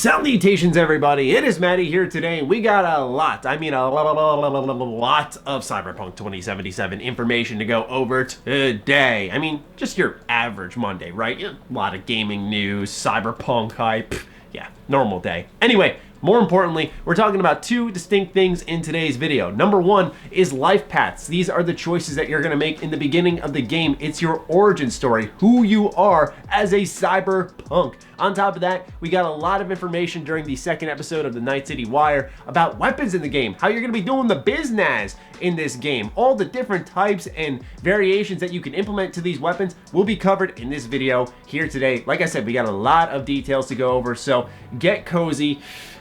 Salutations everybody, it is Matty here today. We got a lot of Cyberpunk 2077 information to go over today. I mean, just your average Monday, right? A lot of gaming news, Cyberpunk hype, yeah, normal day. Anyway, more importantly, we're talking about two distinct things in today's video. Number one is life paths. These are the choices that you're gonna make in the beginning of the game. It's your origin story, who you are as a cyberpunk. On top of that, we got a lot of information during the second episode of the Night City Wire about weapons in the game, how you're gonna be doing the biznaz in this game. All the different types and variations that you can implement to these weapons will be covered in this video here today. Like I said, we got a lot of details to go over, so get cozy.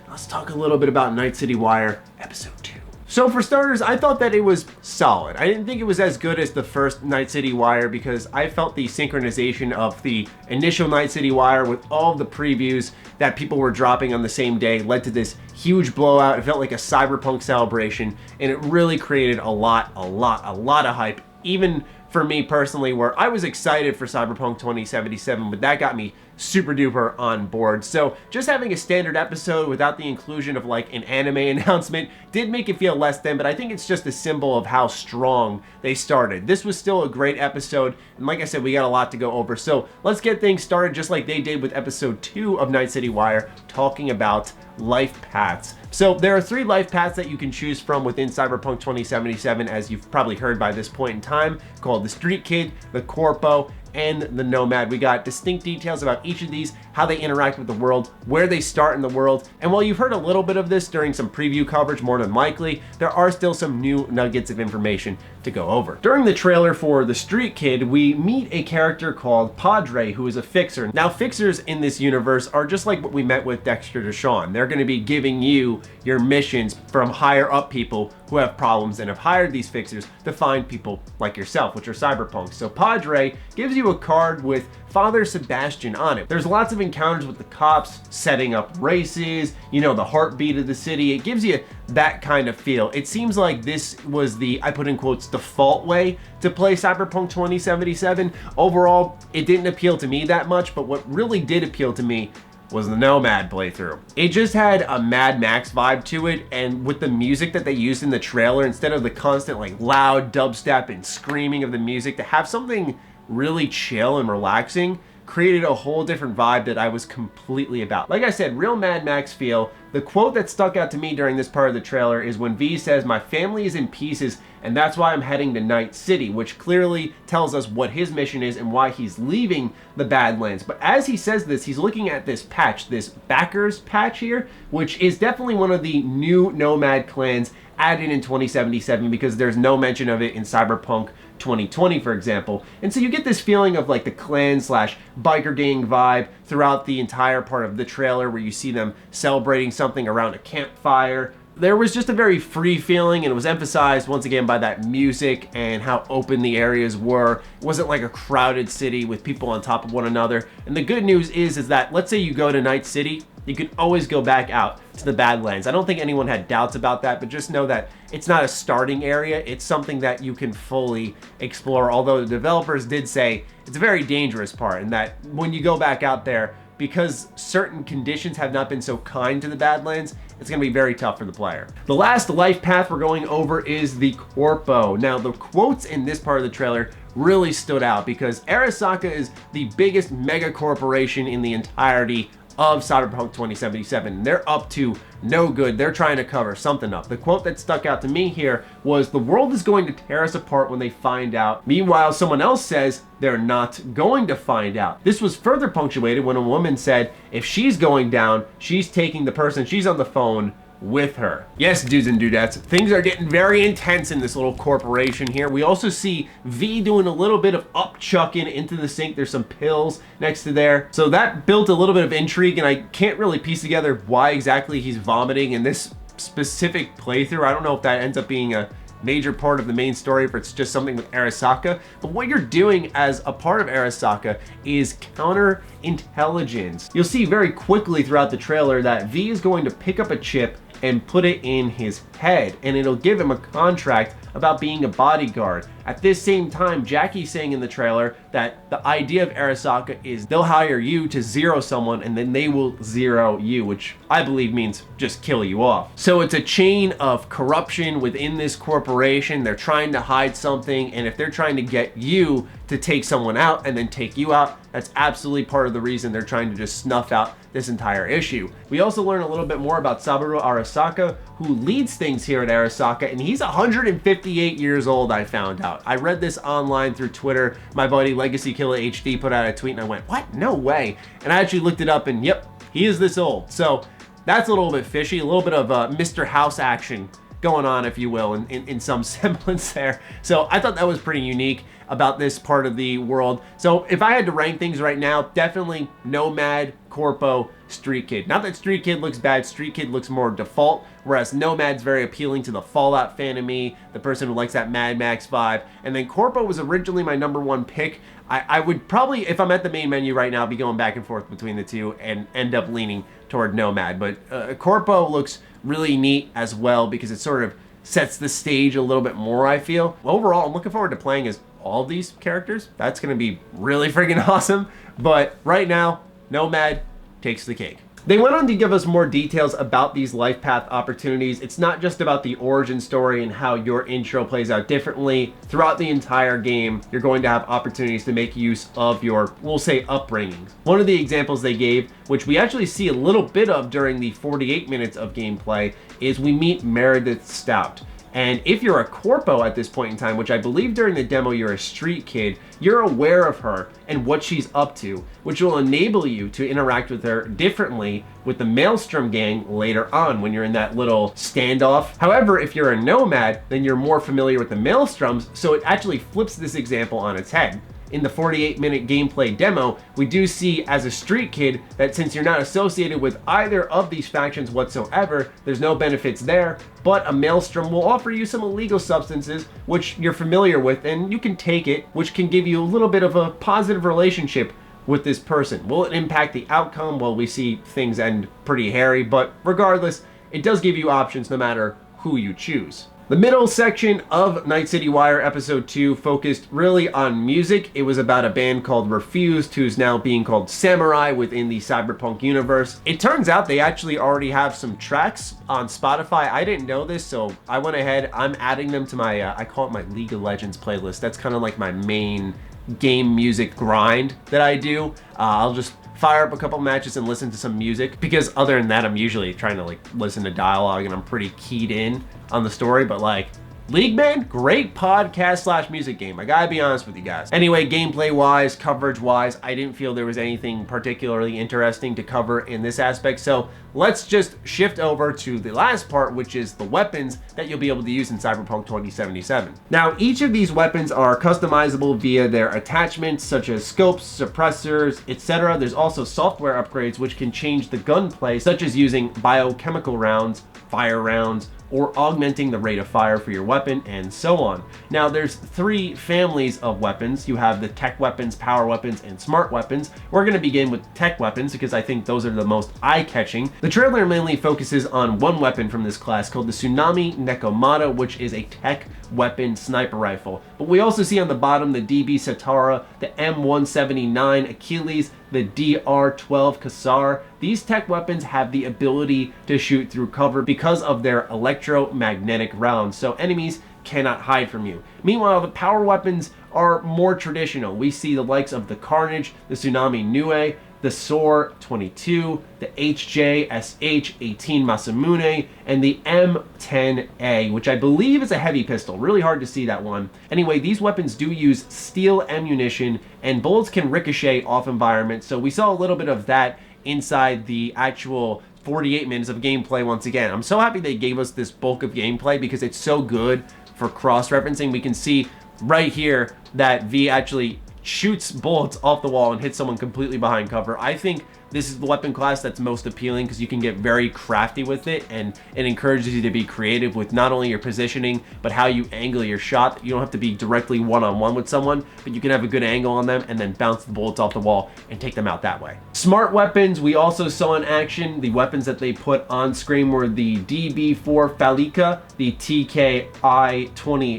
Let's talk a little bit about Night City Wire episode 2. So for starters, I thought that it was solid. I didn't think it was as good as the first Night City Wire because I felt the synchronization of the initial Night City Wire with all of the previews that people were dropping on the same day led to this huge blowout. It felt like a cyberpunk celebration, and it really created a lot of hype, even for me personally, where I was excited for Cyberpunk 2077, but that got me super duper on board. So just having a standard episode without the inclusion of like an anime announcement did make it feel less than, but I think it's just a symbol of how strong they started. This was still a great episode, and like I said, we got a lot to go over. So let's get things started just like they did with episode 2 of Night City Wire, talking about life paths. So there are 3 life paths that you can choose from within Cyberpunk 2077, as you've probably heard by this point in time, called the Street Kid, the Corpo, and the Nomad. We got distinct details about each of these, how they interact with the world, where they start in the world, and while you've heard a little bit of this during some preview coverage, more than likely, there are still some new nuggets of information to go over. During the trailer for the Street Kid, we meet a character called Padre, who is a fixer. Now, fixers in this universe are just like what we met with Dexter Deshawn. They're going to be giving you your missions from higher up people who have problems and have hired these fixers to find people like yourself, which are cyberpunks. So Padre gives you a card with Father Sebastian on it. There's lots of encounters with the cops, setting up races, you know, the heartbeat of the city. It gives you that kind of feel. It seems like this was the, I put in quotes, default way to play Cyberpunk 2077. Overall, it didn't appeal to me that much, but what really did appeal to me was the Nomad playthrough. It just had a Mad Max vibe to it, and with the music that they used in the trailer, instead of the constant like loud dubstep and screaming of the music, to have something really chill and relaxing created a whole different vibe that I was completely about. Like I said, real Mad Max feel. The quote that stuck out to me during this part of the trailer is when V says, "My family is in pieces, and that's why I'm heading to Night City," which clearly tells us what his mission is and why he's leaving the Badlands. But as he says this, he's looking at this patch, this backers patch here, which is definitely one of the new Nomad clans added in 2077 because there's no mention of it in Cyberpunk 2020, for example. And so you get this feeling of like the clan slash biker gang vibe throughout the entire part of the trailer, where you see them celebrating something around a campfire. There was just a very free feeling, and it was emphasized once again by that music and how open the areas were. It wasn't like a crowded city with people on top of one another. And the good news is that let's say you go to Night City, you can always go back out to the Badlands. I don't think anyone had doubts about that, but just know that it's not a starting area. It's something that you can fully explore, although the developers did say it's a very dangerous part, and that when you go back out there, because certain conditions have not been so kind to the Badlands, it's going to be very tough for the player. The last life path we're going over is the Corpo. Now, the quotes in this part of the trailer really stood out because Arasaka is the biggest mega corporation in the entirety of Cyberpunk 2077. They're up to no good. They're trying to cover something up. The quote that stuck out to me here was, "The world is going to tear us apart when they find out." Meanwhile, someone else says they're not going to find out. This was further punctuated when a woman said if she's going down, she's taking the person she's on the phone with her. Yes, dudes and dudettes, things are getting very intense in this little corporation here. We also see V doing a little bit of upchucking into the sink. There's some pills next to there. So that built a little bit of intrigue, and I can't really piece together why exactly he's vomiting in this specific playthrough. I don't know if that ends up being a major part of the main story, if it's just something with Arasaka. But what you're doing as a part of Arasaka is counterintelligence. You'll see very quickly throughout the trailer that V is going to pick up a chip and put it in his head, and it'll give him a contract about being a bodyguard. At this same time, Jackie's saying in the trailer that the idea of Arasaka is they'll hire you to zero someone and then they will zero you, which I believe means just kill you off. So it's a chain of corruption within this corporation. They're trying to hide something, and if they're trying to get you to take someone out and then take you out, that's absolutely part of the reason they're trying to just snuff out this entire issue. We also learn a little bit more about Saburo Arasaka, who leads things here at Arasaka, and he's 158 years old, I found out. I read this online through Twitter. My buddy Legacy Killer HD put out a tweet and I went, what? No way. And I actually looked it up and yep, he is this old. So that's a little bit fishy, a little bit of Mr. House action going on, if you will, in some semblance there. So I thought that was pretty unique about this part of the world. So if I had to rank things right now, definitely Nomad, Corpo, Street Kid. Not that Street Kid looks bad, Street Kid looks more default, whereas Nomad's very appealing to the Fallout fan of me, the person who likes that Mad Max vibe. And then Corpo was originally my #1 pick. I would probably, if I'm at the main menu right now, be going back and forth between the two and end up leaning toward Nomad. But Corpo looks really neat as well because it sort of sets the stage a little bit more, I feel. Overall, I'm looking forward to playing as all these characters. That's going to be really freaking awesome. But right now, Nomad takes the cake. They went on to give us more details about these life path opportunities. It's not just about the origin story and how your intro plays out differently. Throughout the entire game, you're going to have opportunities to make use of your, we'll say, upbringings. One of the examples they gave, which we actually see a little bit of during the 48 minutes of gameplay, is we meet Meredith Stout. And if you're a Corpo at this point in time, which I believe during the demo you're a Street Kid, you're aware of her and what she's up to, which will enable you to interact with her differently with the Maelstrom gang later on when you're in that little standoff. However, if you're a Nomad, then you're more familiar with the Maelstroms, so it actually flips this example on its head. In the 48-minute gameplay demo, we do see as a Street Kid that since you're not associated with either of these factions whatsoever, there's no benefits there, but a Maelstrom will offer you some illegal substances which you're familiar with and you can take it, which can give you a little bit of a positive relationship with this person. Will it impact the outcome? Well, we see things end pretty hairy, but regardless, it does give you options no matter who you choose. The middle section of Night City Wire Episode 2 focused really on music. It was about a band called Refused, who's now being called Samurai within the Cyberpunk universe. It turns out they actually already have some tracks on Spotify. I didn't know this, so I went ahead. I'm adding them to my, I call it my League of Legends playlist. That's kind of like my main game music grind that I do. I'll just fire up a couple matches and listen to some music, because other than that, I'm usually trying to like listen to dialogue and I'm pretty keyed in on the story. But like League, man, great podcast / music game. I gotta be honest with you guys. Anyway, gameplay wise, coverage wise, I didn't feel there was anything particularly interesting to cover in this aspect. So let's just shift over to the last part, which is the weapons that you'll be able to use in Cyberpunk 2077. Now, each of these weapons are customizable via their attachments, such as scopes, suppressors, etc. There's also software upgrades which can change the gunplay, such as using biochemical rounds, fire rounds, or augmenting the rate of fire for your weapon, and so on. Now, there's 3 families of weapons. You have the tech weapons, power weapons, and smart weapons. We're gonna begin with tech weapons because I think those are the most eye-catching. The trailer mainly focuses on one weapon from this class called the Tsunami Nekomata, which is a tech weapon sniper rifle. But we also see on the bottom the DB Satara, the M179 Achilles, the DR12 Kassar. These tech weapons have the ability to shoot through cover because of their electromagnetic rounds, so enemies cannot hide from you. Meanwhile, the power weapons are more traditional. We see the likes of the Carnage, the Tsunami Nue, the SOAR 22, the HJ-SH-18 Masamune, and the M10A, which I believe is a heavy pistol. Really hard to see that one. Anyway, these weapons do use steel ammunition, and bullets can ricochet off environments, so we saw a little bit of that inside the actual 48 minutes of gameplay once again. I'm so happy they gave us this bulk of gameplay because it's so good for cross-referencing. We can see right here that V actually shoots bullets off the wall and hits someone completely behind cover. I think this is the weapon class that's most appealing because you can get very crafty with it, and it encourages you to be creative with not only your positioning, but how you angle your shot. You don't have to be directly one-on-one with someone, but you can have a good angle on them and then bounce the bullets off the wall and take them out that way. Smart weapons, we also saw in action. The weapons that they put on screen were the DB4 Falika, the TKI-20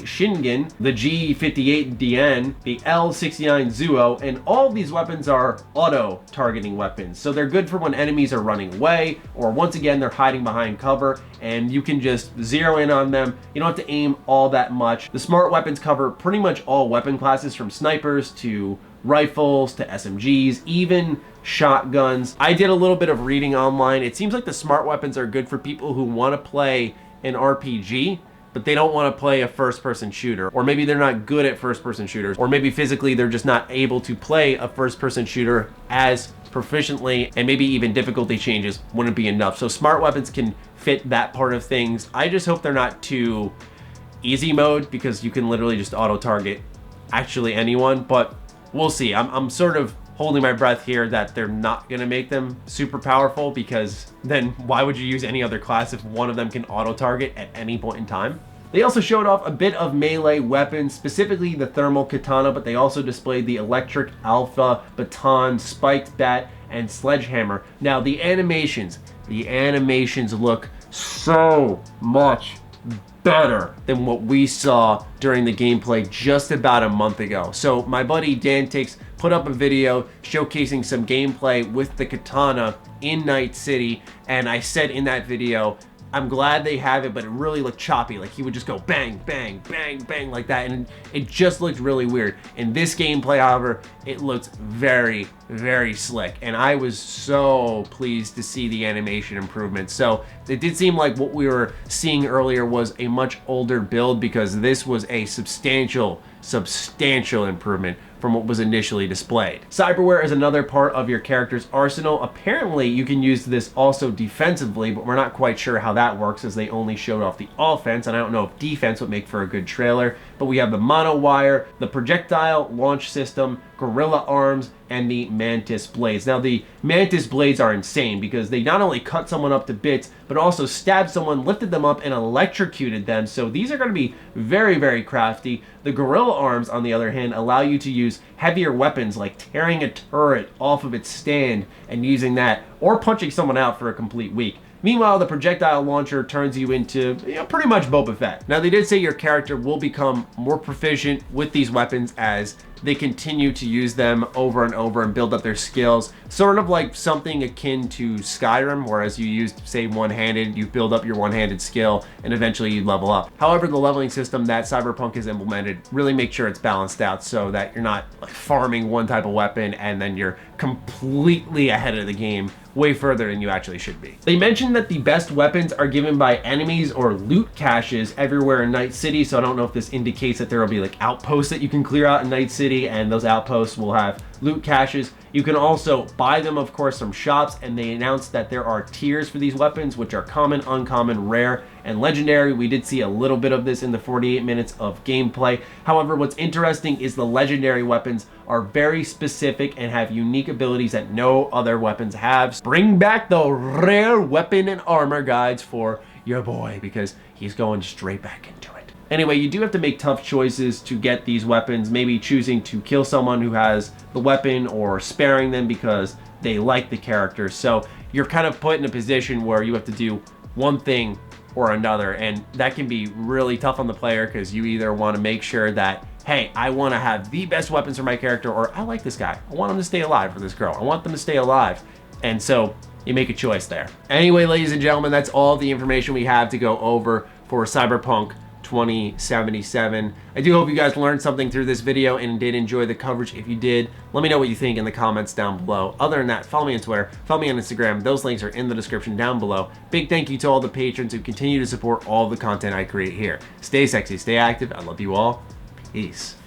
Shingen, the G58 DN, the L69 Zuo, and all of these weapons are auto-targeting weapons. So they're good for when enemies are running away, or once again, they're hiding behind cover, and you can just zero in on them. You don't have to aim all that much. The smart weapons cover pretty much all weapon classes, from snipers to rifles to SMGs, even shotguns. I did a little bit of reading online. It seems like the smart weapons are good for people who want to play an RPG, but they don't want to play a first-person shooter, or maybe they're not good at first-person shooters, or maybe physically they're just not able to play a first-person shooter as proficiently, and maybe even difficulty changes wouldn't be enough. So smart weapons can fit that part of things. I just hope they're not too easy mode, because you can literally just auto-target actually anyone, but we'll see. I'm sort of holding my breath here that they're not going to make them super powerful, because then why would you use any other class if one of them can auto-target at any point in time? They also showed off a bit of melee weapons, specifically the thermal katana, but they also displayed the electric alpha, baton, spiked bat, and sledgehammer. Now the animations look so much better than what we saw during the gameplay just about a month ago. So my buddy Dan put up a video showcasing some gameplay with the katana in Night City, and I said in that video, I'm glad they have it, but it really looked choppy. Like he would just go bang, bang, bang, bang like that, and it just looked really weird. In this gameplay, however, it looked very, very slick, and I was so pleased to see the animation improvement. So it did seem like what we were seeing earlier was a much older build, because this was a substantial improvement from what was initially displayed. Cyberware is another part of your character's arsenal. Apparently, you can use this also defensively, but we're not quite sure how that works, as they only showed off the offense, and I don't know if defense would make for a good trailer. But we have the monowire, the projectile launch system, gorilla arms, and the mantis blades. Now the mantis blades are insane, because they not only cut someone up to bits, but also stabbed someone, lifted them up, and electrocuted them. So these are going to be very, very crafty. The gorilla arms, on the other hand, allow you to use heavier weapons, like tearing a turret off of its stand and using that, or punching someone out for a complete week. Meanwhile, the projectile launcher turns you into, pretty much Boba Fett. Now, they did say your character will become more proficient with these weapons as they continue to use them over and over and build up their skills. Sort of like something akin to Skyrim, whereas you use, say, one-handed, you build up your one-handed skill, and eventually you level up. However, the leveling system that Cyberpunk has implemented really makes sure it's balanced out, so that you're not like farming one type of weapon and then you're completely ahead of the game, way further than you actually should be. They mentioned that the best weapons are given by enemies or loot caches everywhere in Night City, so I don't know if this indicates that there will be like outposts that you can clear out in Night City, and those outposts will have loot caches. You can also buy them, of course, from shops, and they announced that there are tiers for these weapons, which are common, uncommon, rare, and legendary. We did see a little bit of this in the 48 minutes of gameplay. However, what's interesting is the legendary weapons are very specific and have unique abilities that no other weapons have. Bring back the rare weapon and armor guides for your boy, because he's going straight back into it. Anyway, you do have to make tough choices to get these weapons, maybe choosing to kill someone who has the weapon or sparing them because they like the character. So you're kind of put in a position where you have to do one thing or another, and that can be really tough on the player, because you either want to make sure that, hey, I want to have the best weapons for my character, or I like this guy, I want him to stay alive, or this girl, I want them to stay alive. And so you make a choice there. Anyway, ladies and gentlemen, that's all the information we have to go over for Cyberpunk 2077. I do hope you guys learned something through this video and did enjoy the coverage. If you did, let me know what you think in the comments down below. Other than that, follow me on Twitter, follow me on Instagram. Those links are in the description down below. Big thank you to all the patrons who continue to support all the content I create here. Stay sexy, stay active. I love you all. Peace.